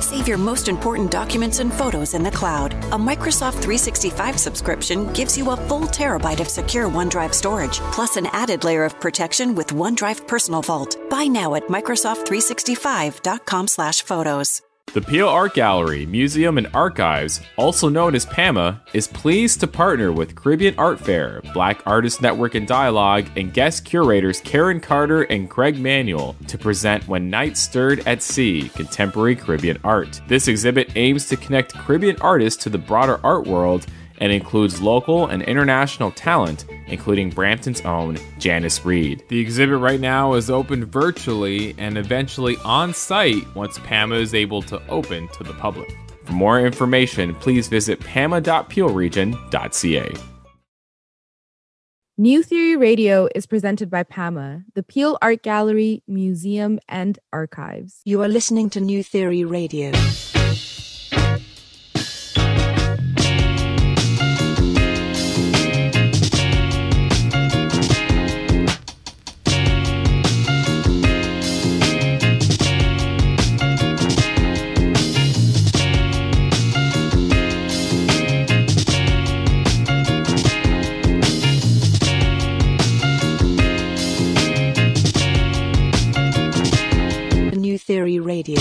Save your most important documents and photos in the cloud. A Microsoft 365 subscription gives you a full terabyte of secure OneDrive storage, plus an added layer of protection with OneDrive Personal Vault. Buy now at Microsoft365.com/photos. The Peel Art Gallery, Museum, and Archives, also known as PAMA, is pleased to partner with Caribbean Art Fair, Black Artist Network and Dialogue, and guest curators Karen Carter and Craig Manuel to present When Night Stirred at Sea, Contemporary Caribbean Art. This exhibit aims to connect Caribbean artists to the broader art world and includes local and international talent, including Brampton's own Janice Reed. The exhibit right now is open virtually and eventually on-site once PAMA is able to open to the public. For more information, please visit pama.peelregion.ca. New Theory Radio is presented by PAMA, the Peel Art Gallery, Museum, and Archives. You are listening to New Theory Radio. Theory Radio.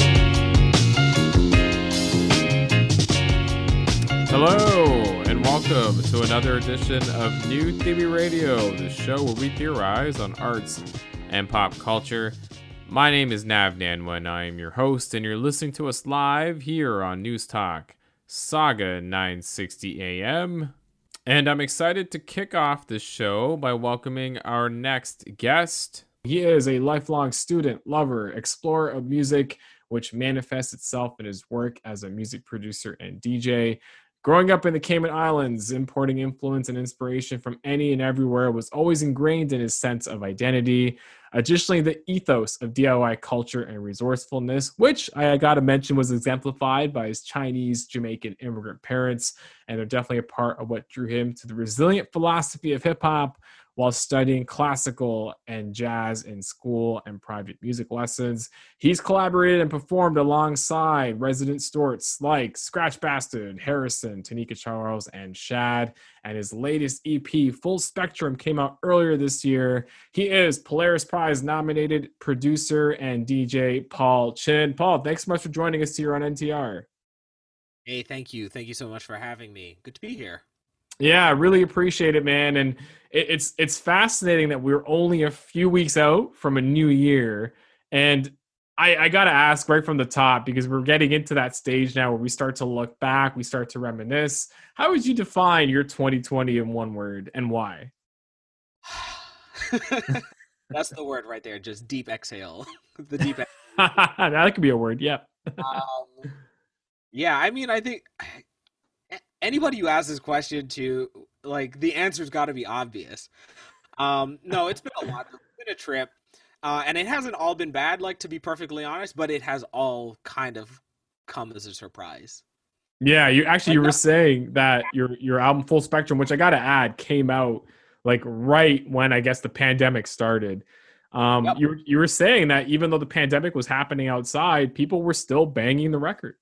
Hello, and welcome to another edition of New Theory Radio, the show where we theorize on arts and pop culture. My name is Nav Nanwa, and I am your host, and you're listening to us live here on News Talk, SAUGA 960 AM. And I'm excited to kick off this show by welcoming our next guest. He is a lifelong student, lover, explorer of music, which manifests itself in his work as a music producer and DJ. Growing up in the Cayman Islands, importing influence and inspiration from any and everywhere was always ingrained in his sense of identity. Additionally, the ethos of DIY culture and resourcefulness, which I gotta mention was exemplified by his Chinese Jamaican immigrant parents, and they're definitely a part of what drew him to the resilient philosophy of hip-hop, while studying classical and jazz in school and private music lessons. He's collaborated and performed alongside resident Stewarts like Scratch Bastard, Harrison, Tanika Charles, and Shad. And his latest EP, Full Spectrum, came out earlier this year. He is Polaris-nominated producer and DJ Paul Chin. Paul, thanks so much for joining us here on NTR. Hey, thank you. Thank you so much for having me. Good to be here. Yeah, I really appreciate it, man. And it's fascinating that we're only a few weeks out from a new year. And I got to ask right from the top, because we're getting into that stage now where we start to look back, we start to reminisce. How would you define your 2020 in one word, and why? That's the word right there. Just deep exhale. The deep exhale. That could be a word. Yep. Yeah, I mean, I think anybody who asks this question to, like, the answer's got to be obvious. No, it's been a lot. It's been a trip. And it hasn't all been bad, like, to be perfectly honest, but it has all kind of come as a surprise. Yeah, you were saying that your album Full Spectrum, which I got to add, came out like right when I guess the pandemic started. Yep. You were saying that even though the pandemic was happening outside, people were still banging the record.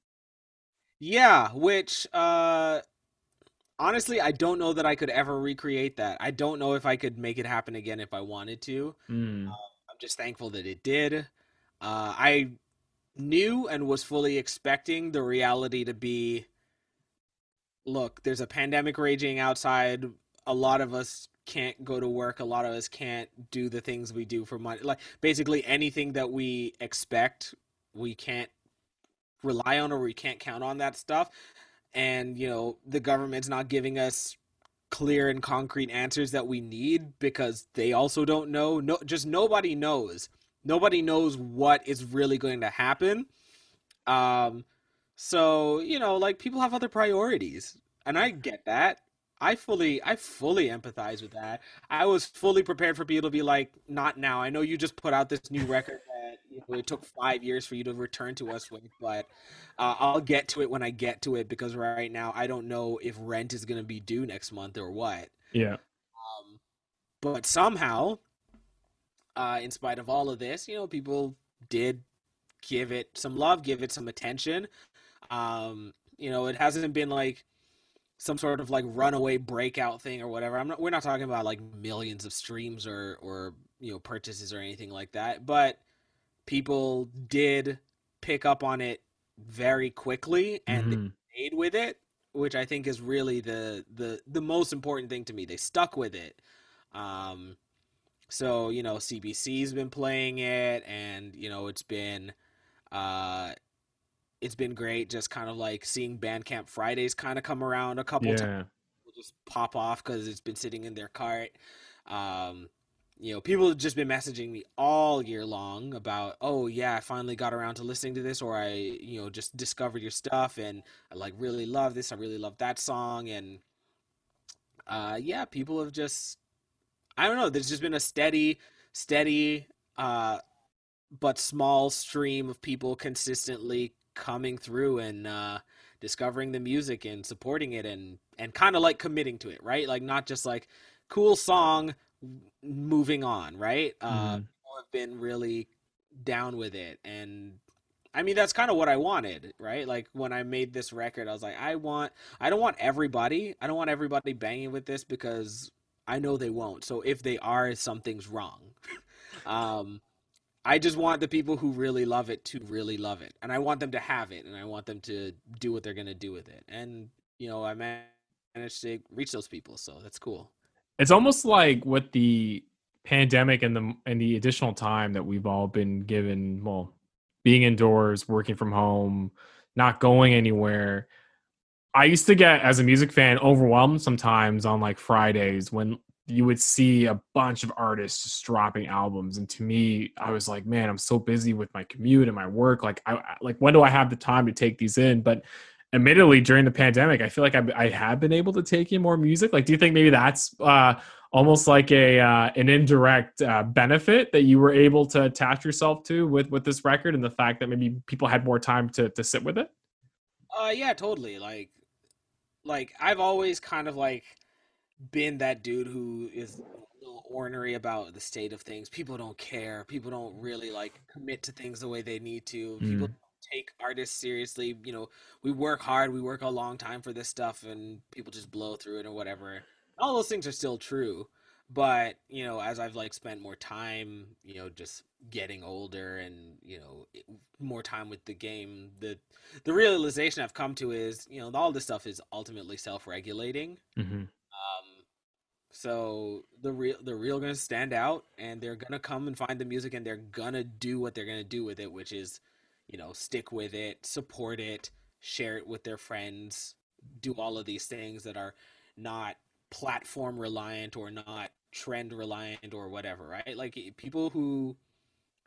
Yeah, which honestly, I don't know that I could ever recreate that. I don't know if I could make it happen again if I wanted to. I'm just thankful that it did. I knew and was fully expecting the reality to be, look, there's a pandemic raging outside. A lot of us can't go to work. A lot of us can't do the things we do for money. Like, basically anything that we expect, we can't rely on, or we can't count on that stuff. And, you know, the government's not giving us clear and concrete answers that we need, because they also don't know. No, just nobody knows. Nobody knows what is really going to happen. So, you know, like, people have other priorities, and I get that. I fully empathize with that. I was fully prepared for people to be like, not now. I know you just put out this new record that, you know, it took 5 years for you to return to us with, but I'll get to it when I get to it, because right now I don't know if rent is going to be due next month or what. Yeah. But somehow, in spite of all of this, you know, people did give it some love, give it some attention. It hasn't been like some sort of like runaway breakout thing or whatever. We're not talking about like millions of streams or purchases or anything like that, but people did pick up on it very quickly and they stayed with it, which I think is really the most important thing to me. They stuck with it. So CBC's been playing it, and it's been great just kind of like seeing Bandcamp Fridays kind of come around a couple times. We'll just pop off because it's been sitting in their cart. People have just been messaging me all year long about, oh yeah, I finally got around to listening to this, or I just discovered your stuff and I like really love this, I really love that song. And people have just, I don't know, there's just been a steady but small stream of people consistently coming through and discovering the music and supporting it and kind of like committing to it, right? Like not just like cool song, moving on, right? People have been really down with it, and I mean that's kind of what I wanted, right? Like when I made this record, I was like, I don't want everybody banging with this because I know they won't. So if they are, something's wrong. I just want the people who really love it to really love it, and I want them to have it, and I want them to do what they're gonna do with it. And I managed to reach those people, so that's cool. It's almost like with the pandemic and the additional time that we've all been given, well, being indoors, working from home, not going anywhere. I used to get, as a music fan, overwhelmed sometimes on like Fridays when you would see a bunch of artists just dropping albums. And to me, I was like, man, I'm so busy with my commute and my work. Like, when do I have the time to take these in? But admittedly, during the pandemic, I feel like I have been able to take in more music. Like, do you think maybe that's almost like an indirect benefit that you were able to attach yourself to with this record, and the fact that maybe people had more time to sit with it? Yeah, totally. Like I've always kind of like been that dude who is a little ornery about the state of things. People don't care. People don't really like commit to things the way they need to. People take artists seriously. We work hard, we work a long time for this stuff, and people just blow through it or whatever. All those things are still true, but as I've like spent more time just getting older and more time with the game, the realization I've come to is all this stuff is ultimately self-regulating. So the real gonna stand out, and they're gonna come and find the music, and they're gonna do what they're gonna do with it, which is stick with it, support it, share it with their friends, do all of these things that are not platform reliant or not trend reliant or whatever, right? Like people who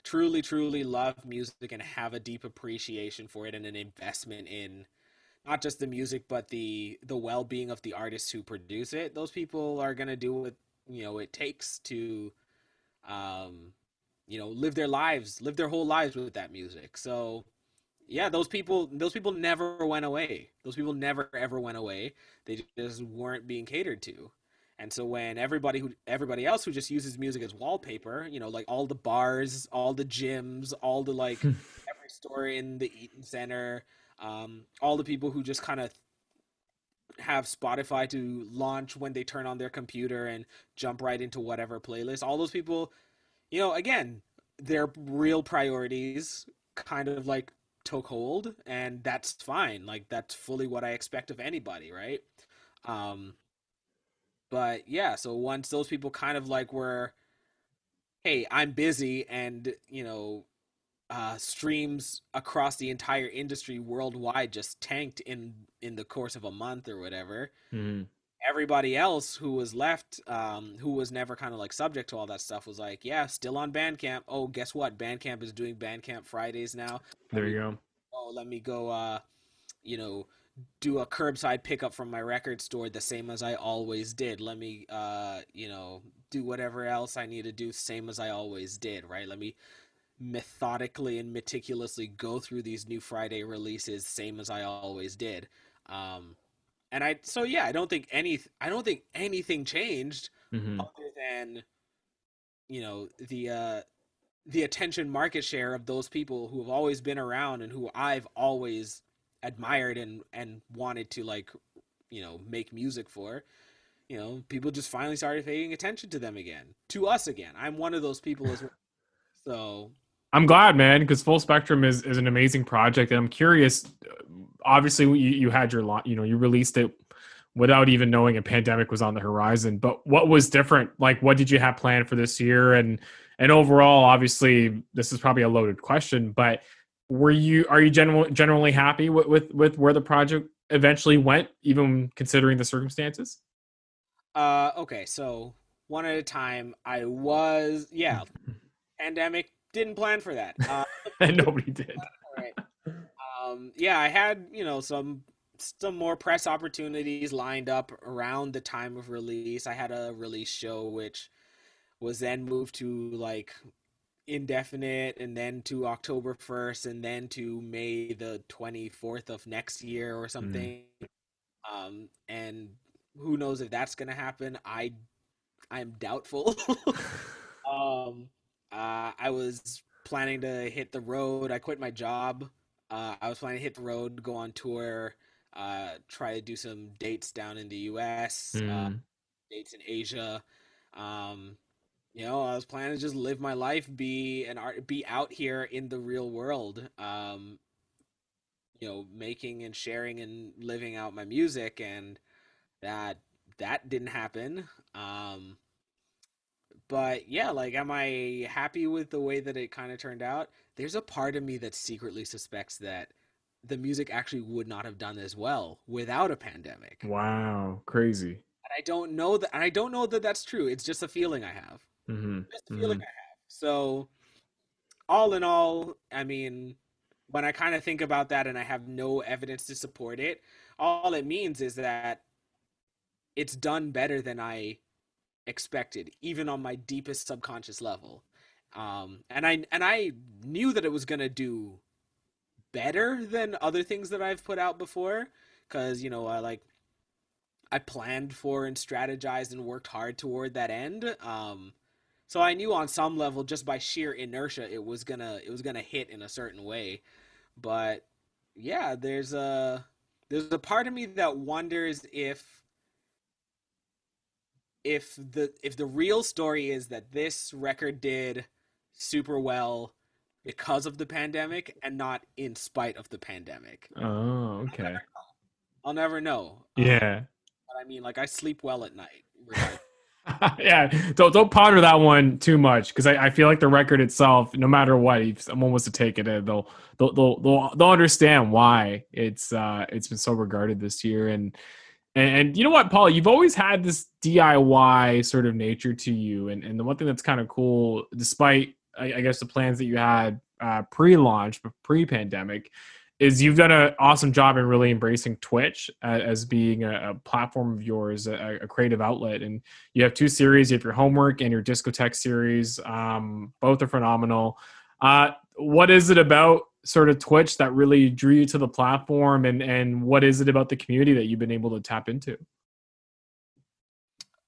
truly love music and have a deep appreciation for it and an investment in not just the music but the well-being of the artists who produce it, those people are going to do what it takes to live their whole lives with that music. So yeah, those people never went away. Those people never ever went away. They just weren't being catered to. And so when everybody else who just uses music as wallpaper, like all the bars, all the gyms, all the like every store in the Eaton Center, all the people who just kind of have Spotify to launch when they turn on their computer and jump right into whatever playlist, all those people, again, their real priorities kind of like took hold, and that's fine. Like that's fully what I expect of anybody, right? But yeah, so once those people kind of like were, hey, I'm busy, and streams across the entire industry worldwide just tanked in the course of a month or whatever. Everybody else who was left, who was never kind of like subject to all that stuff, was like, yeah, still on Bandcamp. Oh, guess what? Bandcamp is doing Bandcamp Fridays now. There you go. Oh, let me go, do a curbside pickup from my record store the same as I always did. Let me, do whatever else I need to do same as I always did, right? Let me methodically and meticulously go through these new Friday releases same as I always did. And I don't think anything changed other than, the attention market share of those people who have always been around and who I've always admired and wanted to, like, you know, make music for, you know, people just finally started paying attention to them again, to us again. I'm one of those people as well. So I'm glad, man, because Full Spectrum is an amazing project, and I'm curious. Obviously, you had your you released it without even knowing a pandemic was on the horizon. But what was different? Like, what did you have planned for this year? And overall, obviously, this is probably a loaded question, but are you generally happy with where the project eventually went, even considering the circumstances? Okay, so one at a time. Pandemic, didn't plan for that. And nobody did. Right. Yeah, I had, you know, some more press opportunities lined up around the time of release. I had a release show which was then moved to like indefinite, and then to October 1st, and then to May the 24th of next year or something. And who knows if that's gonna happen. I'm doubtful. I was planning to hit the road. I quit my job. I was planning to hit the road, go on tour, try to do some dates down in the US, dates in Asia. You know, I was planning to just live my life, be out here in the real world. You know, making and sharing and living out my music, and that didn't happen. But yeah, like, am I happy with the way that it kind of turned out? There's a part of me that secretly suspects that the music actually would not have done as well without a pandemic. Wow, crazy. And I don't know that that's true. It's just a feeling I have. Just a feeling I have. So all in all, I mean, when I kind of think about that and I have no evidence to support it, all it means is that it's done better than I expected, even on my deepest subconscious level. And I knew that it was gonna do better than other things that I've put out before, because, you know, I planned for and strategized and worked hard toward that end. So I knew on some level, just by sheer inertia, it was gonna hit in a certain way. But yeah, there's a part of me that wonders if the real story is that this record did super well because of the pandemic and not in spite of the pandemic. Oh, okay. I'll never know. Yeah. But I mean, like, I sleep well at night. Really. Yeah, don't ponder that one too much, because I feel like the record itself, no matter what, if someone was to take it in, they'll understand why it's been so regarded this year. And you know what, Paul, you've always had this DIY sort of nature to you, and the one thing that's kind of cool, despite I guess the plans that you had pre-launch, pre-pandemic, is you've done an awesome job in really embracing Twitch as being a platform of yours, a creative outlet. And you have two series. You have your Homework and your Discotheque series. Both are phenomenal. What is it about sort of Twitch that really drew you to the platform? And what is it about the community that you've been able to tap into?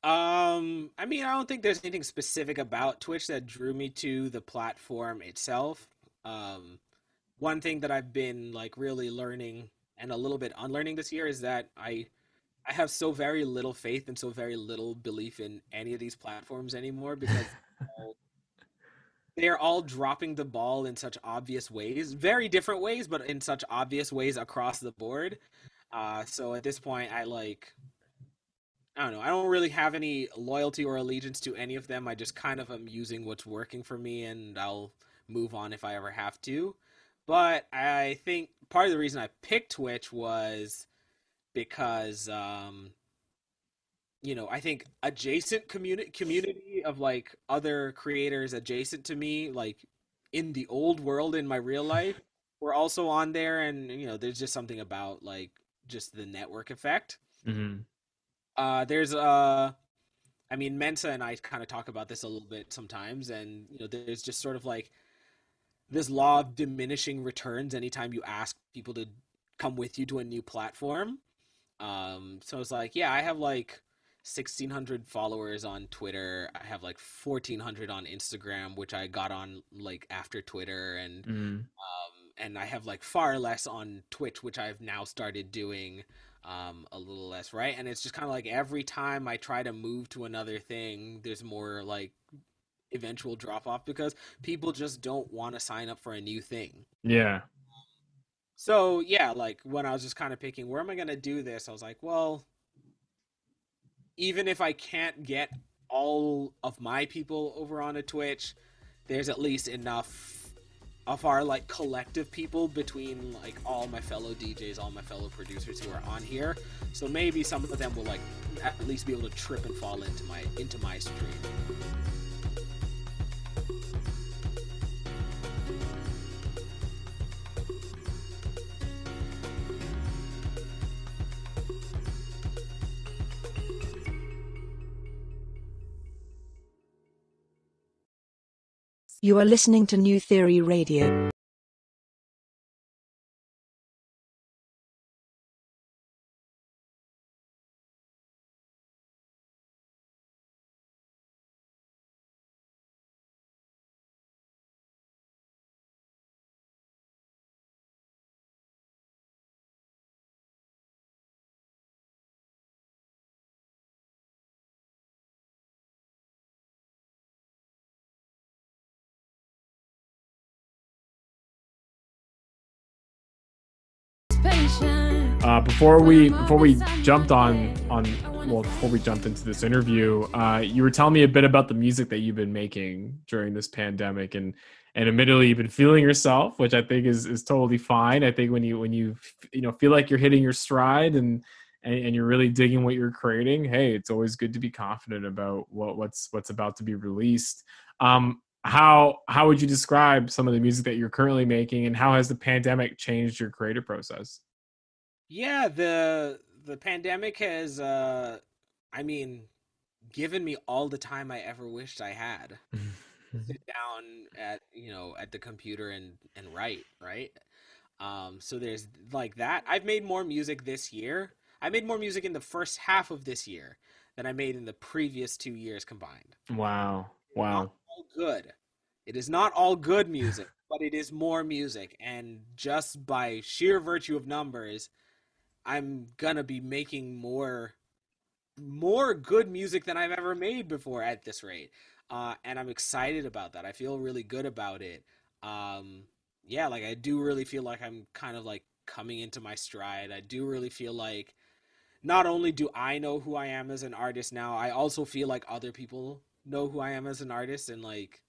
I mean, I don't think there's anything specific about Twitch that drew me to the platform itself. One thing that I've been, like, really learning and a little bit unlearning this year is that I have so very little faith and so very little belief in any of these platforms anymore, because they are all dropping the ball in such obvious ways, very different ways, but in such obvious ways across the board. So at this point, I don't know. I don't really have any loyalty or allegiance to any of them. I just kind of am using what's working for me, and I'll move on if I ever have to. But I think part of the reason I picked Twitch was because, you know, I think adjacent community of, like, other creators adjacent to me, like, in the old world in my real life, were also on there. And, you know, there's just something about, like, just the network effect. There's I mean, Mensa and I kind of talk about this a little bit sometimes, and, you know, there's just sort of like this law of diminishing returns anytime you ask people to come with you to a new platform. So it's like, yeah, I have like 1,600 followers on Twitter. I have like 1,400 on Instagram, which I got on like after Twitter, and I have like far less on Twitch, which I've now started doing a little less, right? And it's just kind of like every time I try to move to another thing, there's more like eventual drop off because people just don't want to sign up for a new thing. Yeah. So yeah, like when I was just kind of picking where am I going to do this, I was like, well, even if I can't get all of my people over on a Twitch, there's at least enough of our like collective people between like all my fellow DJs, all my fellow producers who are on here. So maybe some of them will like at least be able to trip and fall into my stream. You are listening to New Theory Radio. Before we jumped before we jumped into this interview, you were telling me a bit about the music that you've been making during this pandemic, and admittedly you've been feeling yourself, which I think is totally fine. I think when you feel like you're hitting your stride and you're really digging what you're creating, hey, it's always good to be confident about what's about to be released. How would you describe some of the music that you're currently making, and how has the pandemic changed your creative process? Yeah, the pandemic has given me all the time I ever wished I had. Sit down at the computer and write, right? So there's like that. I've made more music this year. I made more music in the first half of this year than I made in the previous 2 years combined. Wow. Not all good. It is not all good music, but it is more music, and just by sheer virtue of numbers, I'm gonna be making more good music than I've ever made before at this rate. And I'm excited about that. I feel really good about it. Yeah, like I do really feel like I'm kind of like coming into my stride. I do really feel like not only do I know who I am as an artist now, I also feel like other people know who I am as an artist and like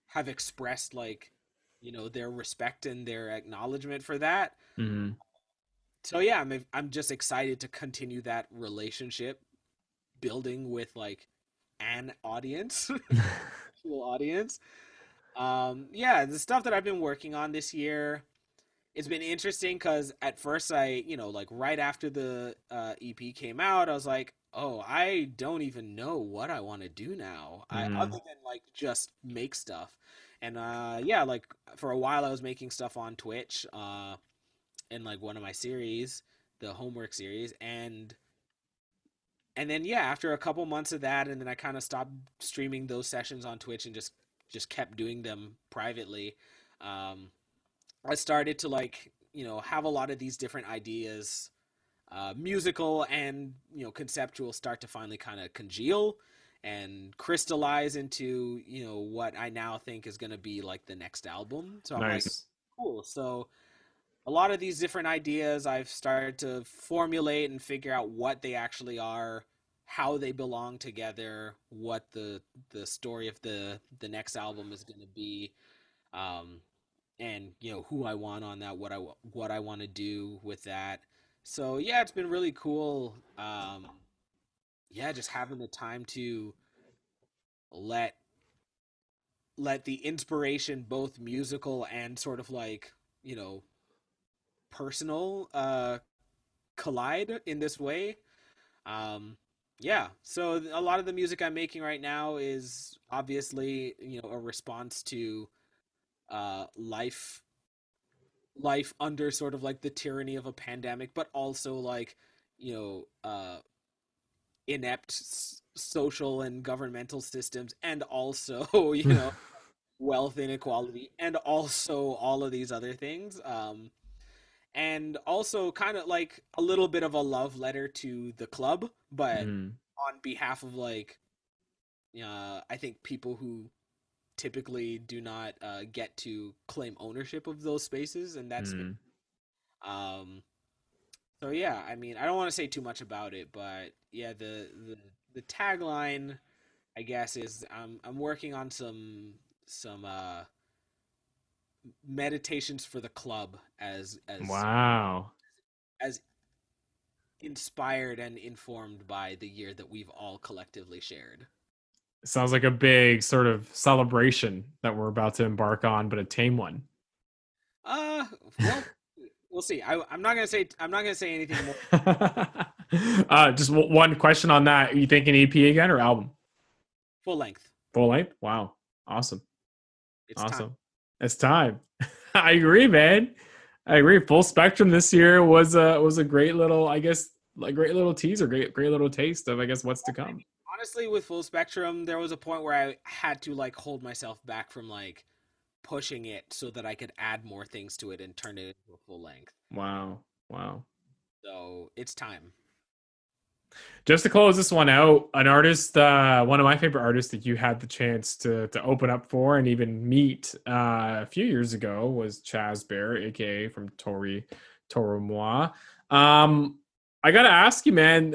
have expressed like, their respect and their acknowledgement for that. Mm-hmm. So yeah, I'm just excited to continue that relationship building with like an audience, actual audience. Yeah, the stuff that I've been working on this year, it's been interesting because at first like right after the EP came out, I was like, oh, I don't even know what I want to do now. Other than like just make stuff. And yeah, like for a while I was making stuff on Twitch, in like one of my series, the homework series, and then yeah, after a couple months of that, and then I kind of stopped streaming those sessions on Twitch and just kept doing them privately. I started to like have a lot of these different ideas, musical and conceptual, start to finally kind of congeal and crystallize into what I now think is going to be like the next album. So I'm like, cool. So a lot of these different ideas I've started to formulate and figure out what they actually are, how they belong together, what the story of the next album is going to be, and who I want on that, what I want to do with that. So yeah, it's been really cool. Yeah, just having the time to let the inspiration, both musical and sort of like personal, collide in this way. Yeah, so a lot of the music I'm making right now is obviously a response to life under sort of like the tyranny of a pandemic, but also like you know uh inept social and governmental systems, and also wealth inequality, and also all of these other things. And also kind of like a little bit of a love letter to the club, but on behalf of like I think people who typically do not get to claim ownership of those spaces, and that's so yeah, I mean, I don't want to say too much about it, but yeah, the tagline, I guess, is I'm working on some meditations for the club Wow. as inspired and informed by the year that we've all collectively shared. Sounds like a big sort of celebration that we're about to embark on, but a tame one. Well, we'll see. I'm not gonna say anything more. Just one question on that. Are you thinking EP again or album? Full length. Full length? Wow. Awesome. It's awesome. time. It's time. I agree, man. I agree. Full Spectrum this year was a great little, I guess, like great little teaser, great little taste of, I guess, what's to come. Honestly, with Full Spectrum, there was a point where I had to like hold myself back from like pushing it so that I could add more things to it and turn it into a full length. Wow. So it's time. Just to close this one out, an artist, one of my favorite artists that you had the chance to open up for and even meet a few years ago was Chaz Bear, aka from Toro Moi. I gotta ask you, man.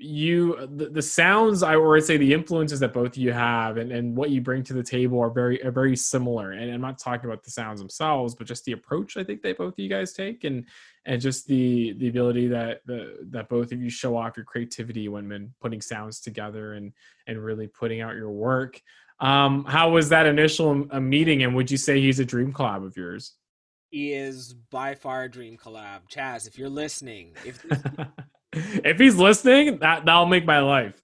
The sounds, I'd say the influences that both of you have and what you bring to the table are very similar. And I'm not talking about the sounds themselves, but just the approach I think that both of you guys take and just the ability that both of you show off your creativity when putting sounds together and really putting out your work. How was that initial meeting, and would you say he's a dream collab of yours? He is by far a dream collab. Chaz, if you're listening, if he's listening, that'll make my life.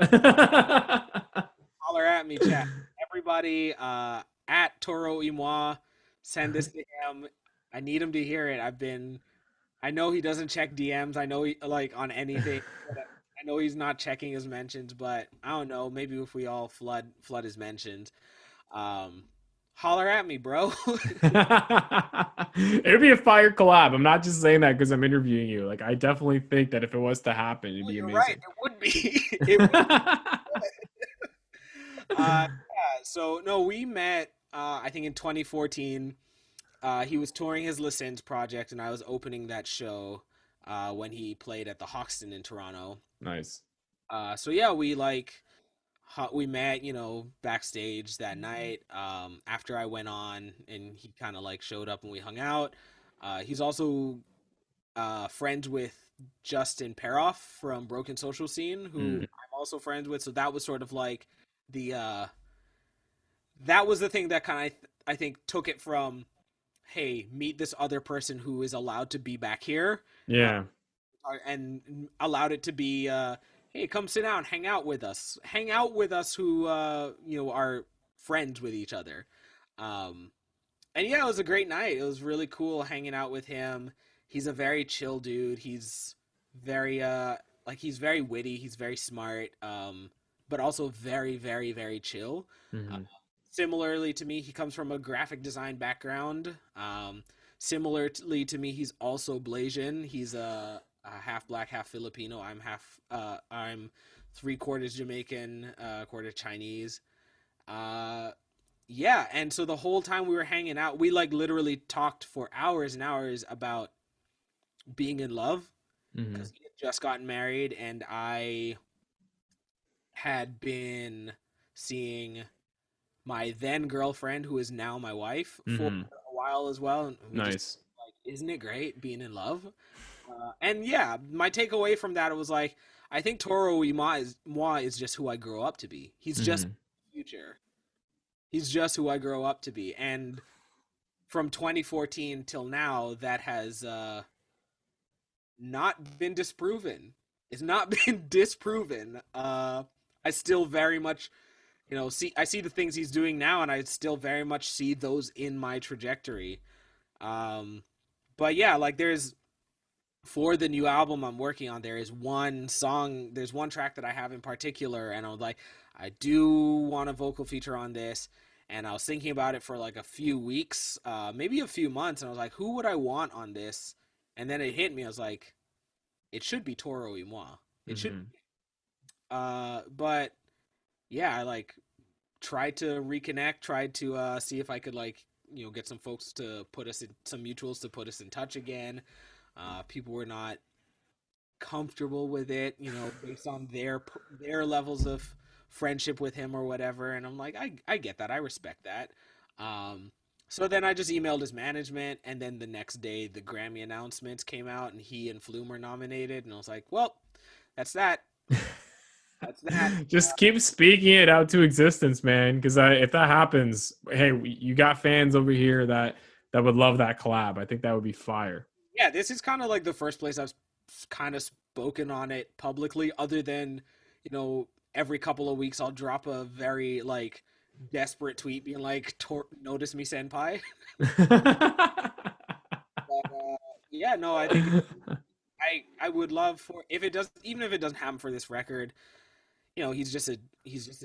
Holler at me, Chaz. Everybody at Toro Moi, send this to him. I need him to hear it. I know he doesn't check DMs. I know he like on anything. I know he's not checking his mentions, but I don't know. Maybe if we all flood his mentions, holler at me, bro. It'd be a fire collab. I'm not just saying that because I'm interviewing you. Like, I definitely think that if it was to happen, it'd be amazing. Right, it would be. It would be. Yeah, so no, we met. I think in 2014. He was touring his Lessons project, and I was opening that show when he played at the Hoxton in Toronto. Nice. So yeah, we met, backstage that night after I went on, and he kind of like showed up and we hung out. He's also friends with Justin Peroff from Broken Social Scene, who I'm also friends with. So that was sort of like that was the thing that kind of I think took it from, hey, meet this other person who is allowed to be back here. Yeah. And allowed it to be, hey, come sit down, hang out with us who, are friends with each other. And yeah, it was a great night. It was really cool hanging out with him. He's a very chill dude. He's very, he's very witty. He's very smart. But also very, very, very chill. Similarly to me, he comes from a graphic design background. Similarly to me, he's also Blasian. He's a half black, half Filipino. I'm 3/4 Jamaican, quarter Chinese. Yeah, and so the whole time we were hanging out, we like literally talked for hours and hours about being in love, because he had just gotten married, and I had been seeing my then girlfriend, who is now my wife, for a while as well. And Nice. Isn't it great being in love? And yeah, my takeaway from that was like, I think Toro Moi is just who I grow up to be. He's just future. He's just who I grow up to be. And from 2014 till now, that has not been disproven. It's not been disproven. I still very much, I see the things he's doing now, and I still very much see those in my trajectory. But yeah, like there's for the new album I'm working on, there's one track that I have in particular, and I was like, I do want a vocal feature on this. And I was thinking about it for like a few weeks, maybe a few months, and I was like, who would I want on this? And then it hit me. I was like, it should be Toro y Moi. It should. But yeah, I like tried to reconnect, tried to see if I could like, get some folks to put us in, some mutuals to put us in touch again. People were not comfortable with it, based on their levels of friendship with him or whatever. And I'm like, I get that. I respect that. So then I just emailed his management, and then the next day the Grammy announcements came out and he and Flume were nominated, and I was like, well, that's that. That's that. Just keep speaking it out to existence, man, because if that happens, hey, you got fans over here that would love that collab. I think that would be fire. Yeah, this is kind of like the first place I've kind of spoken on it publicly, other than, every couple of weeks I'll drop a very like desperate tweet being like, notice me senpai. But, yeah, no, I think I would love for, if it does, even if it doesn't happen for this record, he's just a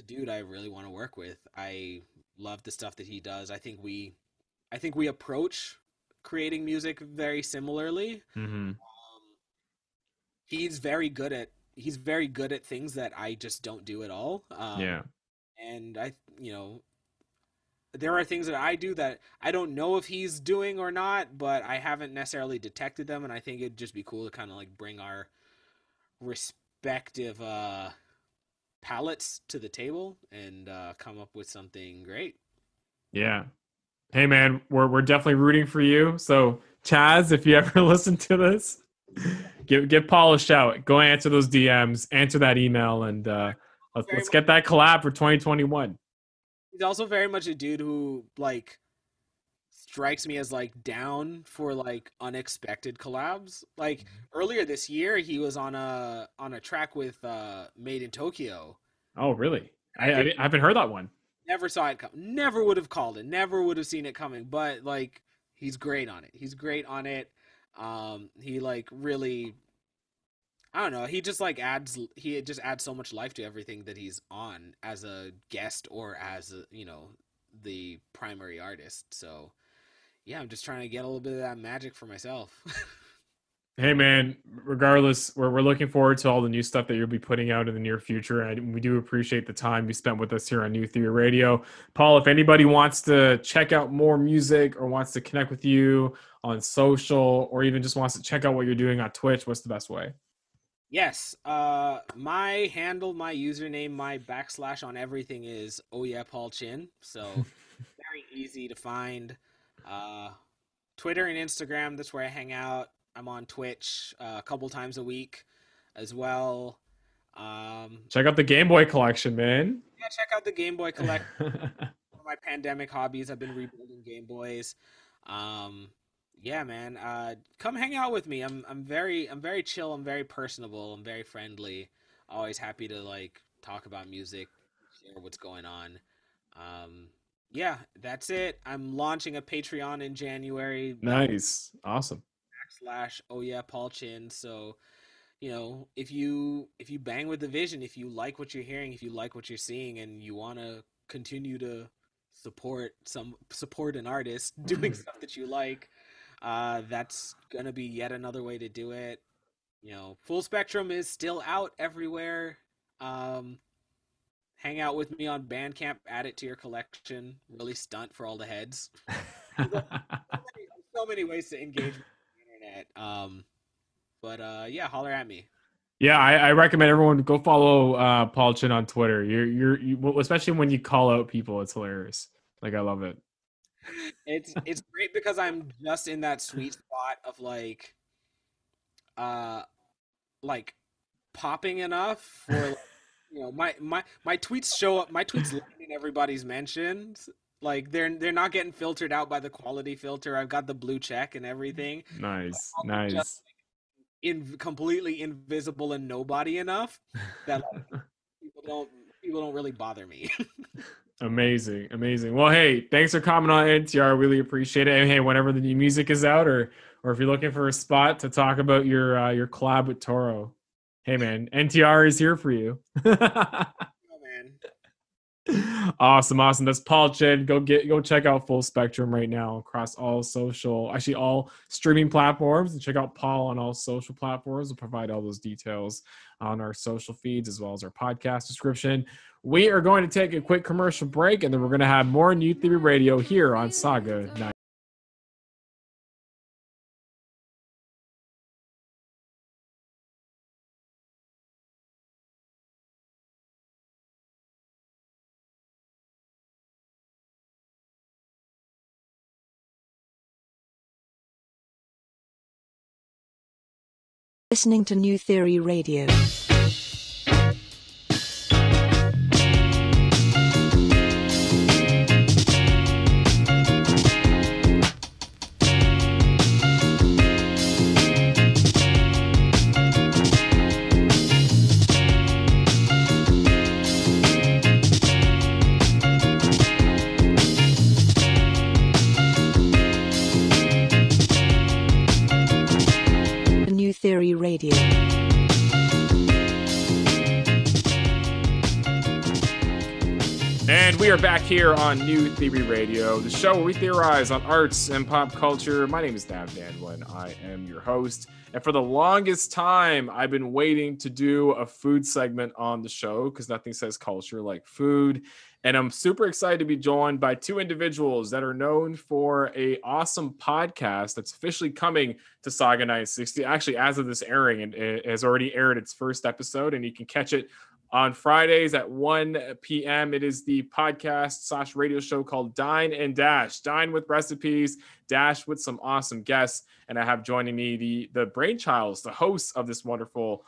dude I really want to work with. I love the stuff that he does. I think we approach creating music very similarly. He's very good at things that I just don't do at all. And there are things that I do that I don't know if he's doing or not, but I haven't necessarily detected them. And I think it'd just be cool to kind of like bring our respective palettes to the table and come up with something great. Yeah. Hey man, we're definitely rooting for you. So Chaz, if you ever listen to this, give Paul a shout. Go answer those DMs, answer that email, and let's get that collab for 2021. He's also very much a dude who like strikes me as like down for like unexpected collabs. Like earlier this year, he was on a track with Made in Tokyo. Oh, really? I haven't heard that one. Never saw it come. Never would have called it. Never would have seen it coming. But like, he's great on it. He like really, I don't know. He just adds so much life to everything that he's on as a guest or as the primary artist. So yeah, I'm just trying to get a little bit of that magic for myself. Hey man, regardless, we're looking forward to all the new stuff that you'll be putting out in the near future. And we do appreciate the time you spent with us here on New Theory Radio. Paul, if anybody wants to check out more music or wants to connect with you on social, or even just wants to check out what you're doing on Twitch, what's the best way? Yes. My handle, my username, my / on everything is Oh Yeah Paul Chin. So very easy to find. Twitter and Instagram, that's where I hang out. I'm on Twitch a couple times a week as well. Check out the Game Boy collection, man. Yeah, check out the Game Boy collection. One of my pandemic hobbies, I've been rebuilding Game Boys. Yeah, man. Come hang out with me. I'm very chill. I'm very personable. I'm very friendly. Always happy to like talk about music, share what's going on. Yeah, that's it. I'm launching a Patreon in January. Nice. Awesome. / Oh Yeah Paul Chin. So, if you bang with the vision, if you like what you're hearing, if you like what you're seeing, and you want to continue to support an artist doing stuff that you like, that's gonna be yet another way to do it. Full Spectrum is still out everywhere. Hang out with me on Bandcamp, add it to your collection. Really stunt for all the heads. So many ways to engage with the internet. But yeah, holler at me. Yeah, I recommend everyone go follow Paul Chin on Twitter. You especially when you call out people, it's hilarious. Like, I love it. It's great because I'm just in that sweet spot of like popping enough for my tweets show up. My tweets land in everybody's mentions. Like they're not getting filtered out by the quality filter. I've got the blue check and everything. Nice. Just completely invisible and nobody enough that people don't really bother me. Amazing. Well, hey, thanks for coming on NTR. Really appreciate it. And hey, whenever the new music is out or or if you're looking for a spot to talk about your collab with Toro, hey man, NTR is here for you. Oh, man. Awesome. That's Paul Chen. Go check out Full Spectrum right now across all streaming platforms, and check out Paul on all social platforms. We'll provide all those details on our social feeds as well as our podcast description. We are going to take a quick commercial break, and then we're going to have more New Theory Radio here on SAUGA 9. Listening to New Theory Radio. Theory Radio. And we are back here on New Theory Radio, the show where we theorize on arts and pop culture. My name is Nav Nanwa, and I am your host. And for the longest time, I've been waiting to do a food segment on the show because nothing says culture like food. And I'm super excited to be joined by two individuals that are known for an awesome podcast that's officially coming to SAUGA 960. Actually, as of this airing, and it has already aired its first episode, and you can catch it on Fridays at 1 p.m. It is the podcast / radio show called Dine and Dash. Dine with recipes, dash with some awesome guests. And I have joining me the brainchilds, the hosts of this wonderful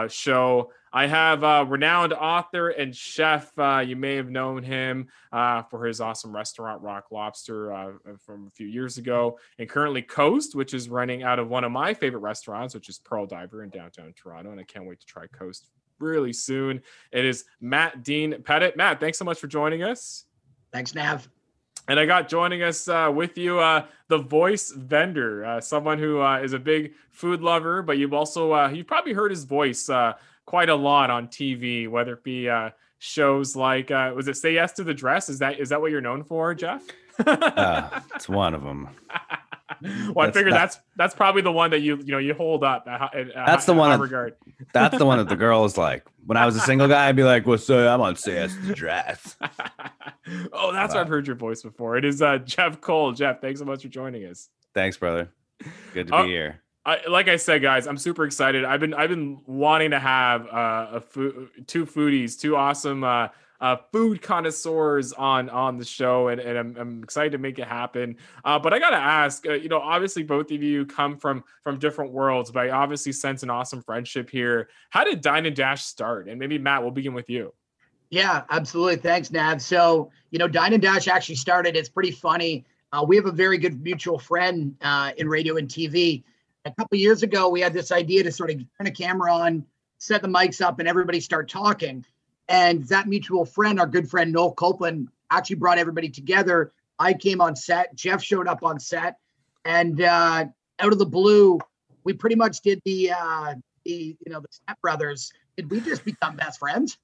show. I have renowned author and chef. You may have known him for his awesome restaurant, Rock Lobster, from a few years ago. And currently Coast, which is running out of one of my favorite restaurants, which is Pearl Diver in downtown Toronto. And I can't wait to try Coast really soon. It is Matt Dean Pettit. Matt, thanks so much for joining us. Thanks, Nav. And I got joining us with you, the voice vendor, someone who is a big food lover, but you've also, you've probably heard his voice quite a lot on TV, whether it be shows like, was it Say Yes to the Dress? Is that what you're known for, Jeff? It's one of them. Well, I figure that's probably the one that you hold up. That's the one. That's the one that the girl is like. When I was a single guy, I'd be like, "What's up? I'm on Say Yes to the Dress." Oh, that's where I've heard your voice before. It is Jeff Cole. Jeff, thanks so much for joining us. Thanks, brother. Good to be here. Like I said, guys, I'm super excited. I've been wanting to have two foodies, two awesome food connoisseurs on the show, and I'm excited to make it happen. But I gotta ask, obviously both of you come from different worlds, but I obviously sense an awesome friendship here. How did Dine and Dash start? And maybe Matt, we'll begin with you. Yeah, absolutely. Thanks, Nav. So, Dine and Dash actually started. It's pretty funny. We have a very good mutual friend in radio and TV. A couple of years ago, we had this idea to sort of turn a camera on, set the mics up, and everybody start talking. And that mutual friend, our good friend Noel Copeland, actually brought everybody together. I came on set. Jeff showed up on set, and out of the blue, we pretty much did the Step Brothers. Did we just become best friends?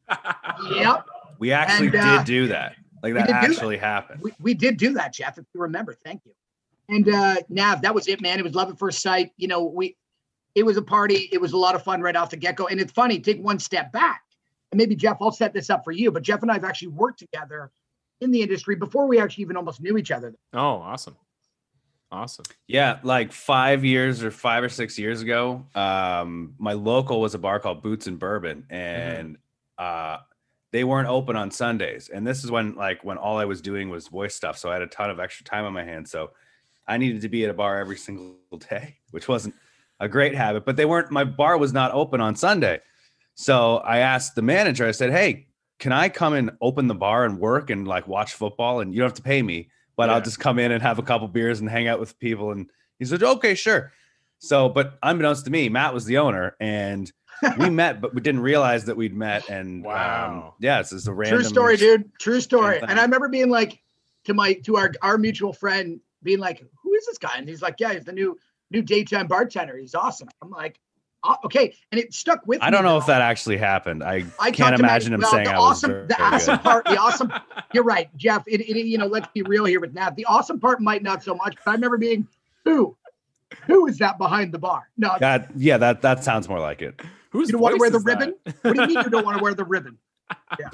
Yep. We actually did do that. Like that actually happened. We did do that, Jeff. If you remember, thank you. And Nav, that was it, man. It was love at first sight. It was a party. It was a lot of fun right off the get-go. And it's funny, take one step back. And maybe, Jeff, I'll set this up for you, but Jeff and I have actually worked together in the industry before we actually even almost knew each other. Oh, awesome. Yeah, like 5 or 6 years ago, my local was a bar called Boots and Bourbon, and they weren't open on Sundays. And this is when all I was doing was voice stuff, so I had a ton of extra time on my hands. So I needed to be at a bar every single day, which wasn't a great habit, but my bar was not open on Sunday. So I asked the manager, I said, "Hey, can I come and open the bar and work and watch football? And you don't have to pay me, but I'll just come in and have a couple beers and hang out with people." And he said, "Okay, sure." So, but unbeknownst to me, Matt was the owner, and we met, but we didn't realize that we'd met. And wow. This is a random true story, dude. True story. And I remember being like to our mutual friend, being like, "Who is this guy?" And he's like, "Yeah, he's the new new daytime bartender. He's awesome. I'm like, oh, okay. And it stuck with me. I don't know if that actually happened. I can't imagine him saying the awesome. You're right, Jeff. Let's be real here with Nav. The awesome part might not so much, but I remember being, who is that behind the bar? No, that sounds more like it. You don't want to wear the ribbon? What do you mean you don't want to wear the ribbon? Yeah.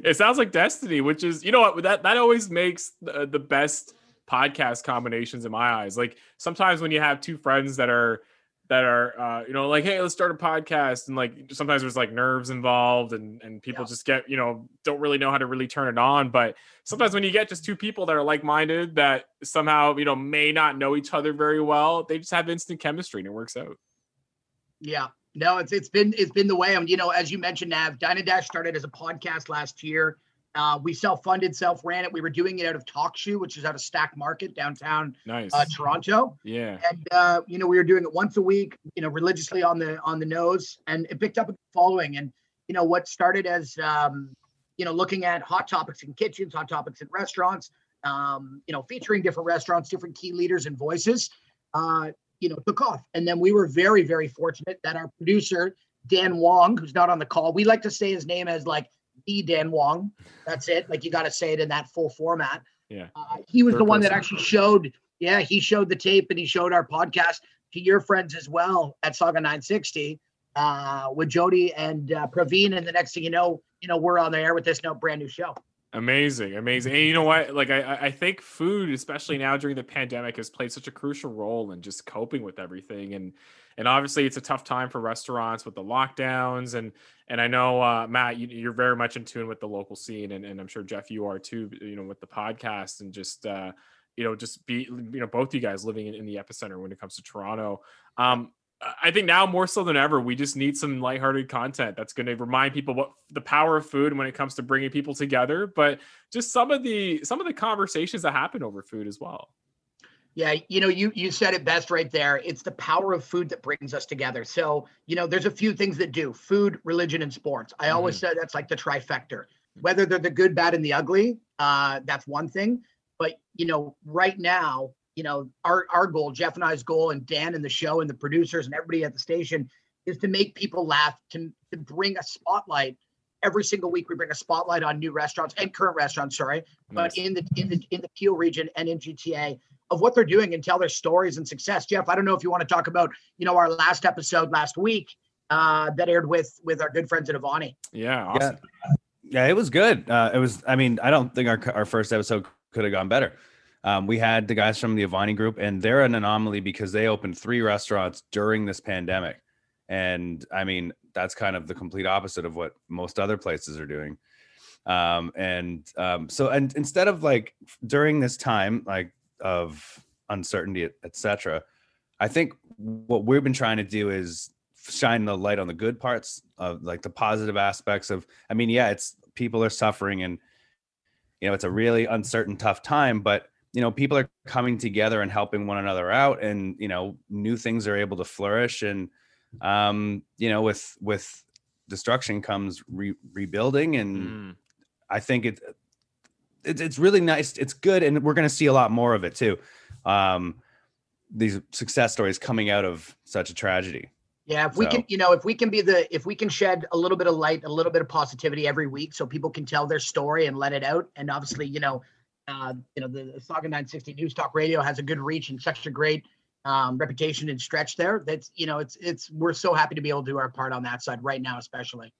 It sounds like destiny, which is, you know what, that always makes the best podcast combinations in my eyes. Like sometimes when you have two friends that are like, hey, let's start a podcast, and like sometimes there's like nerves involved and people just get, don't really know how to really turn it on. But sometimes when you get just two people that are like-minded that somehow, may not know each other very well, they just have instant chemistry and it works out. Yeah. No, it's been the way. As you mentioned, Nav, Dine and Dash started as a podcast last year. We self-funded, self-ran it. We were doing it out of Talk Shoe, which is out of Stack Market, downtown Toronto. Yeah. And we were doing it once a week, religiously on the nose, and it picked up a following. And what started as looking at hot topics in kitchens, hot topics in restaurants, featuring different restaurants, different key leaders and voices, took off. And then we were very, very fortunate that our producer, Dan Wong, who's not on the call, we like to say his name as like the Dan Wong. That's it. Like you got to say it in that full format. Yeah. He was the one that actually showed the tape, and he showed our podcast to your friends as well at SAUGA 960 with Jody and Praveen. And the next thing you know, we're on the air with this brand new show. Amazing. And you know what? Like I think food, especially now during the pandemic, has played such a crucial role in just coping with everything. And obviously it's a tough time for restauants with the lockdowns. And I know, Matt, you're very much in tune with the local scene, and I'm sure Jeff, you are too, with the podcast, and just, both of you guys living in the epicenter when it comes to Toronto. I think now more so than ever, we just need some lighthearted content that's going to remind people what the power of food when it comes to bringing people together, but just some of the conversations that happen over food as well. Yeah, you said it best right there. It's the power of food that brings us together. So, there's a few things that do: food, religion, and sports. I always said that's like the trifecta. Whether they're the good, bad, and the ugly, that's one thing. But, right now, our goal, Jeff and I's goal, and Dan and the show and the producers and everybody at the station, is to make people laugh, to bring a spotlight. Every single week we bring a spotlight on new restaurants and current restaurants, nice. But in the Peel region and in GTA of what they're doing, and tell their stories and success. Jeff, I don't know if you want to talk about, our last episode last week that aired with our good friends at Avani. Yeah. Awesome. Yeah, it was good. I don't think our first episode could have gone better. We had the guys from the Avani group, and they're an anomaly because they opened 3 restaurants during this pandemic. And that's kind of the complete opposite of what most other places are doing. So instead of like during this time, like of uncertainty, etc., I think what we've been trying to do is shine the light on the good parts of like the positive aspects of, it's people are suffering, and, it's a really uncertain, tough time, but people are coming together and helping one another out, and, new things are able to flourish. And, with destruction comes rebuilding. And I think it's really nice. It's good. And we're going to see a lot more of it too. These success stories coming out of such a tragedy. Yeah. If we can shed a little bit of light, a little bit of positivity every week, so people can tell their story and let it out. And obviously, the SAUGA 960 News Talk Radio has a good reach and such a great reputation and stretch there. That's, we're so happy to be able to do our part on that side right now, especially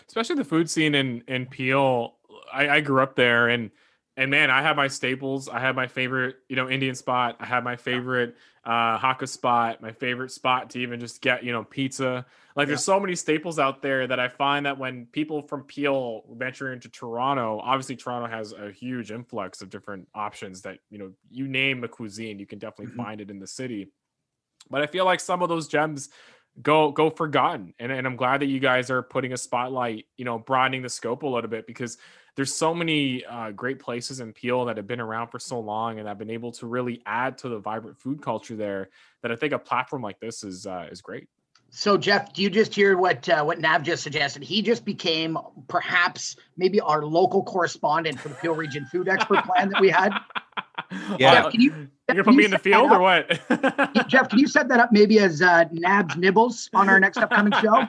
the food scene in Peel. I grew up there, and man, I have my staples. I have my favorite, Indian spot. I have my favorite Hakka spot, my favorite spot to even just get, pizza. Like there's so many staples out there that I find that when people from Peel venture into Toronto, obviously Toronto has a huge influx of different options that, you name a cuisine, you can definitely find it in the city. But I feel like some of those gems go forgotten. And I'm glad that you guys are putting a spotlight, broadening the scope a little bit, because there's so many great places in Peel that have been around for so long and have been able to really add to the vibrant food culture there, that I think a platform like this is great. So Jeff, do you just hear what Nav just suggested? He just became perhaps maybe our local correspondent for the Peel Region Food Expert plan that we had. Yeah. Jeff, You're gonna put me in the field or what? Jeff, can you set that up maybe as Nabs Nibbles on our next upcoming show?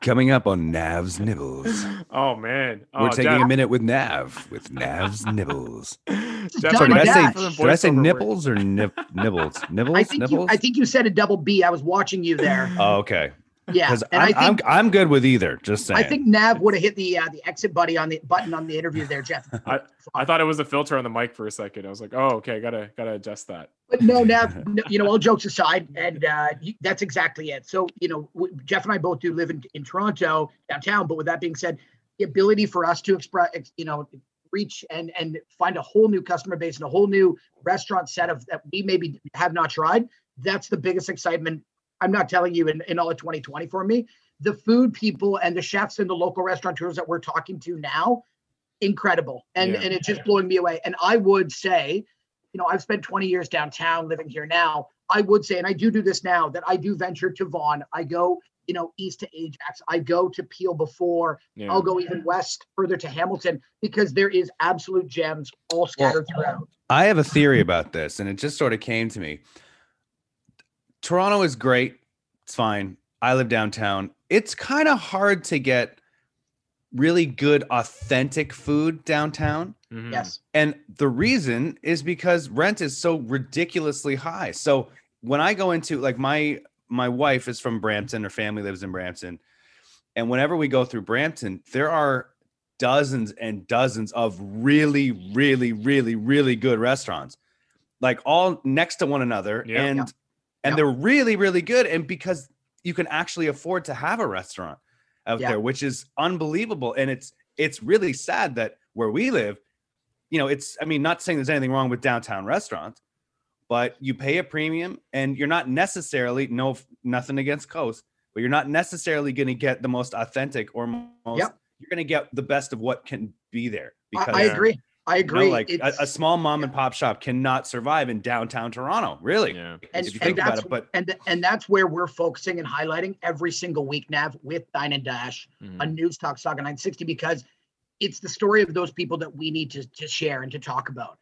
Coming up on Nav's Nibbles. Oh man, We're taking Jeff. a minute with Nav's Nibbles. Jeff, Sorry, Dine did and I say voiceover nipples or nibbles? Nibbles? I think you said a double B. I was watching you there. Oh, okay. Yeah, Because and I'm good with either. Just saying. I think Nav would have hit the exit button on the interview there, Jeff. I thought it was a filter on the mic for a second. I was like, oh, okay, gotta adjust that. But no, Nav, all jokes aside, and that's exactly it. So, Jeff and I both do live in Toronto, downtown. But with that being said, the ability for us to reach and find a whole new customer base and a whole new restaurant set of that we maybe have not tried, that's the biggest excitement. I'm not telling you in all of 2020 for me. The food people and the chefs and the local restaurateurs that we're talking to now, incredible. And it's just blowing me away. And I would say, I've spent 20 years downtown living here now. I would say, and I do this now, that I do venture to Vaughan. I go, east to Ajax. I go to Peel before. Yeah. I'll go even west, further to Hamilton, because there is absolute gems all scattered throughout. I have a theory about this, and it just sort of came to me. Toronto is great. It's fine. I live downtown. It's kind of hard to get really good, authentic food downtown. Mm-hmm. Yes. And the reason is because rent is so ridiculously high. So when I go into, like, my wife is from Brampton, her family lives in Brampton. And whenever we go through Brampton, there are dozens and dozens of really, really, really, really good restaurants, like all next to one another. Yeah. And they're really, really good. And because you can actually afford to have a restaurant out there, which is unbelievable. And it's really sad that where we live, not saying there's anything wrong with downtown restaurants, but you pay a premium and you're not necessarily, nothing against Coast, but you're not necessarily going to get the most authentic or you're going to get the best of what can be there. Because I agree. A small mom and pop shop cannot survive in downtown Toronto, really. Yeah. And, if you think about it, and that's where we're focusing and highlighting every single week, Nav, with Dine and Dash on News Talk SAUGA 960, because it's the story of those people that we need to share and to talk about.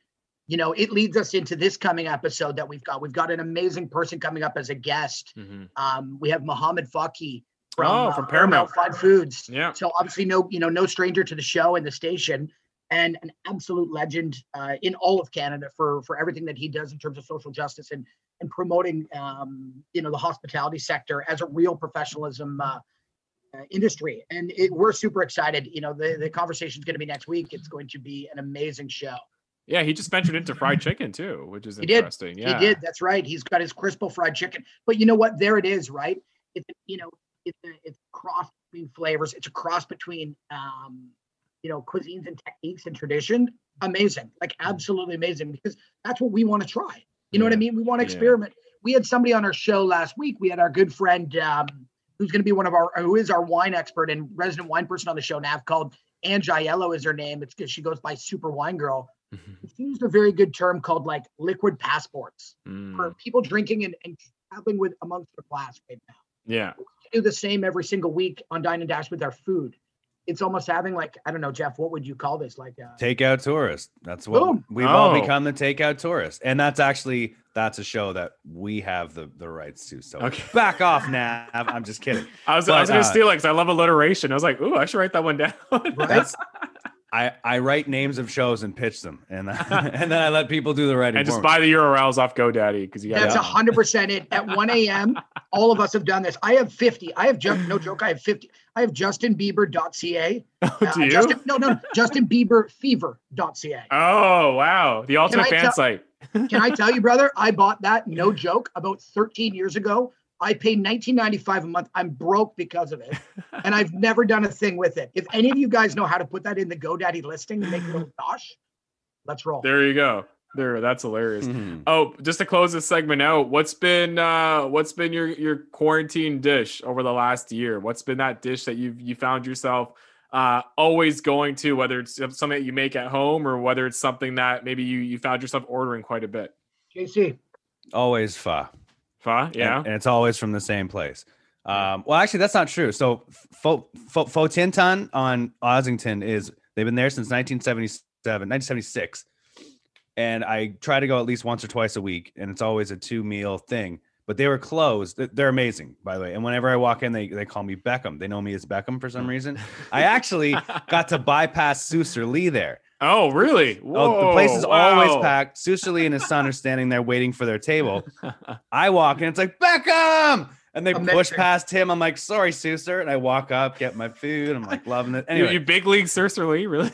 It leads us into this coming episode that we've got. We've got an amazing person coming up as a guest. Mm-hmm. We have Mohammed Faki from Paramount Fine Foods. Yeah. So obviously no stranger to the show and the station. And an absolute legend in all of Canada for everything that he does in terms of social justice and promoting, the hospitality sector as a real professionalism industry. And we're super excited. The conversation is going to be next week. It's going to be an amazing show. Yeah, he just ventured into fried chicken too, which is interesting. Yeah, he did. That's right. He's got his Crispo fried chicken. But you know what? There it is, right? It's a cross between flavors. It's a cross between cuisines and techniques and tradition. Amazing, like absolutely amazing, because that's what we want to try. You know what I mean? We want to experiment. We had somebody on our show last week. We had our good friend who's going to be who is our wine expert and resident wine person on the show, Nav, called Ange Aiello is her name. It's because she goes by Super Wine Girl. She used a very good term called like liquid passports for people drinking and traveling with amongst their class right now. Yeah. We do the same every single week on Dine and Dash with our food. It's almost having like, I don't know, Jeff, what would you call this? Like takeout tourist. That's what we've all become, the takeout tourist. And that's a show that we have the rights to. So back off, Nav. I'm just kidding. I was going to steal it because I love alliteration. I was like, ooh, I should write that one down. Right? I write names of shows and pitch them, and then I let people do the writing. And just buy the URLs off GoDaddy because that's 100% it. At 1 a.m., all of us have done this. I have 50. I have no joke. I have 50. I have JustinBieber.ca. Do you? JustinBieberFever.ca. Oh wow, the ultimate fan site. Can I tell you, brother? I bought that, no joke, about 13 years ago. I paid $19.95 a month. I'm broke because of it. And I've never done a thing with it. If any of you guys know how to put that in the GoDaddy listing and make it a Dosh, let's roll. There you go. That's hilarious. Mm-hmm. Oh, just to close this segment out, what's been your quarantine dish over the last year? What's been that dish that you found yourself always going to, whether it's something that you make at home or whether it's something that maybe you found yourself ordering quite a bit? JC. Always pho. Pho, yeah. And it's always from the same place. Well, actually, that's not true. So Pho Tin Tan on Ossington they've been there since 1976. and I try to go at least once or twice a week, and it's always a 2-meal thing. But they were closed. They're amazing, by the way. And whenever I walk in, they call me Beckham. They know me as Beckham for some reason. I actually got to bypass Suser Lee there. Oh, really? Whoa, the place is always packed. Suser Lee and his son are standing there waiting for their table. I walk in, it's like, Beckham! And they push past him. I'm like, sorry, Suser. And I walk up, get my food. I'm like, loving it. Anyway. You big league Suser Lee, really?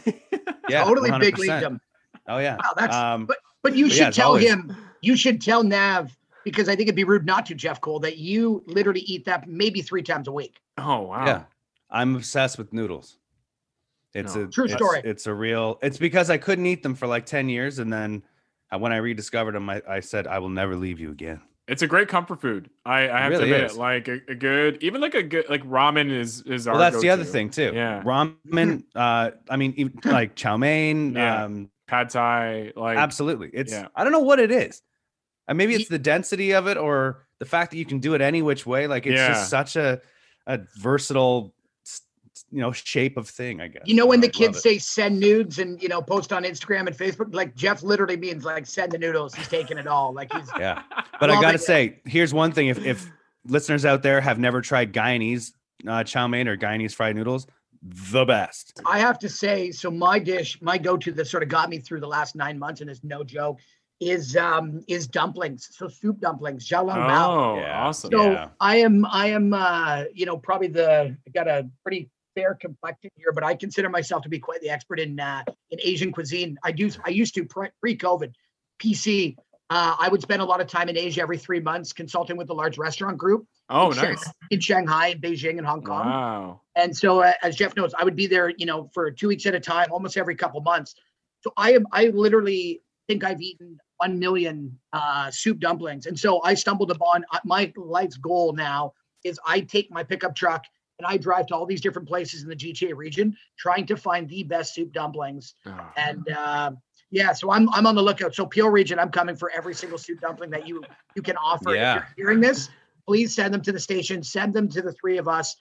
Yeah, totally 100%. big leagued him. Oh, yeah. Wow, that's, but you should tell him, you should tell Nav, because I think it'd be rude not to, Jeff Cole, that you literally eat that maybe 3 times a week. Oh, wow. Yeah. I'm obsessed with noodles. It's a true story. It's because I couldn't eat them for like 10 years. And then when I rediscovered them, I said, I will never leave you again. It's a great comfort food. I have to admit it. Like a good ramen is our well, that's go-to. the other thing too. Yeah. Ramen, I mean, even like chow mein, pad thai, like absolutely. I don't know what it is. And maybe it's the density of it or the fact that you can do it any which way. Like it's just such a versatile, shape of thing, I guess. When the kids say send nudes and, post on Instagram and Facebook, like Jeff literally means like send the noodles. He's taking it all. Like he's But I got to say, here's one thing. If listeners out there have never tried Guyanese chow mein or Guyanese fried noodles, the best. I have to say, so my dish, my go-to that sort of got me through the last 9 months and is no joke is dumplings. So soup dumplings, xiaolongbao. Oh, awesome. So I am probably got a pretty fair complexion here, but I consider myself to be quite the expert in Asian cuisine. I used to pre-COVID PC. I would spend a lot of time in Asia every 3 months consulting with a large restaurant group. Oh, nice. In Shanghai, Beijing, and Hong Kong. Wow. And so, as Jeff knows, I would be there, for 2 weeks at a time, almost every couple months. So I literally think I've eaten 1 million soup dumplings. And so I stumbled upon my life's goal now is I take my pickup truck and I drive to all these different places in the GTA region, trying to find the best soup dumplings. Oh. And so I'm on the lookout. So Peel region, I'm coming for every single soup dumpling that you can offer. Yeah. If you're hearing this, please send them to the station. Send them to the 3 of us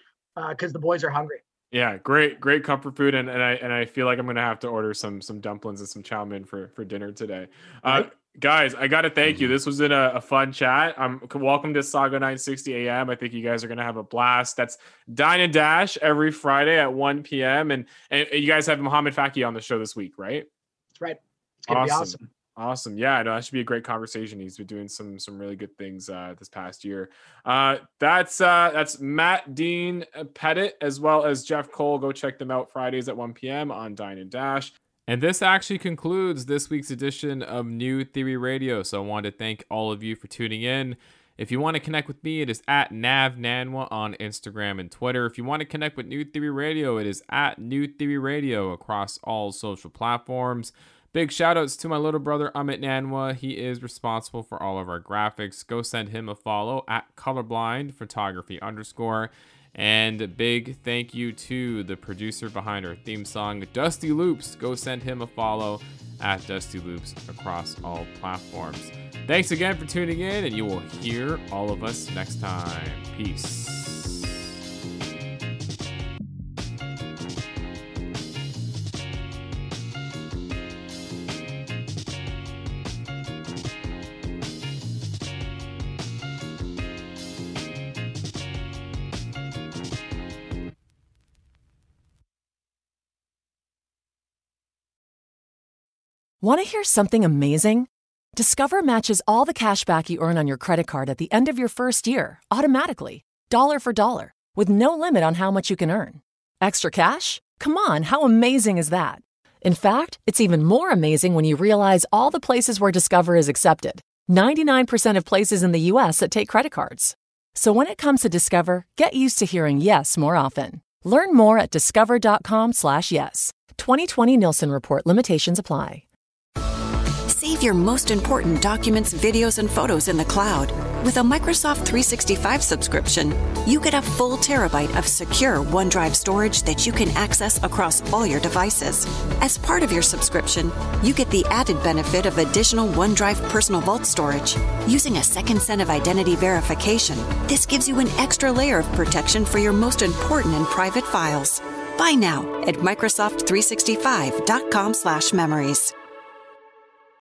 because the boys are hungry. Yeah, great comfort food, and I feel like I'm gonna have to order some dumplings and some chow mein for dinner today. Right. Guys, I gotta thank you. This was a fun chat. Welcome to SAUGA 960 AM. I think you guys are gonna have a blast. That's Dine and Dash every Friday at 1 p.m. And you guys have Mohammed Faki on the show this week, right? That's right. It's gonna be awesome. Awesome. Yeah, no, that should be a great conversation. He's been doing some really good things this past year. That's Matt, Dean, Pettit, as well as Jeff Cole. Go check them out Fridays at 1 p.m. on Dine and Dash. And this actually concludes this week's edition of New Theory Radio. So I want to thank all of you for tuning in. If you want to connect with me, it is at Nav Nanwa on Instagram and Twitter. If you want to connect with New Theory Radio, it is at New Theory Radio across all social platforms. Big shout outs to my little brother, Amit Nanwa. He is responsible for all of our graphics. Go send him a follow at colorblindphotography_. And a big thank you to the producer behind our theme song, Dusty Loops. Go send him a follow at Dusty Loops across all platforms. Thanks again for tuning in, and you will hear all of us next time. Peace. Want to hear something amazing? Discover matches all the cash back you earn on your credit card at the end of your first year, automatically, dollar for dollar, with no limit on how much you can earn. Extra cash? Come on, how amazing is that? In fact, it's even more amazing when you realize all the places where Discover is accepted. 99% of places in the U.S. that take credit cards. So when it comes to Discover, get used to hearing yes more often. Learn more at discover.com/yes. 2020 Nielsen Report. Limitations apply. Save your most important documents, videos, and photos in the cloud. With a Microsoft 365 subscription, you get a full terabyte of secure OneDrive storage that you can access across all your devices. As part of your subscription, you get the added benefit of additional OneDrive Personal Vault storage. Using a second set of identity verification, this gives you an extra layer of protection for your most important and private files. Buy now at Microsoft365.com/memories.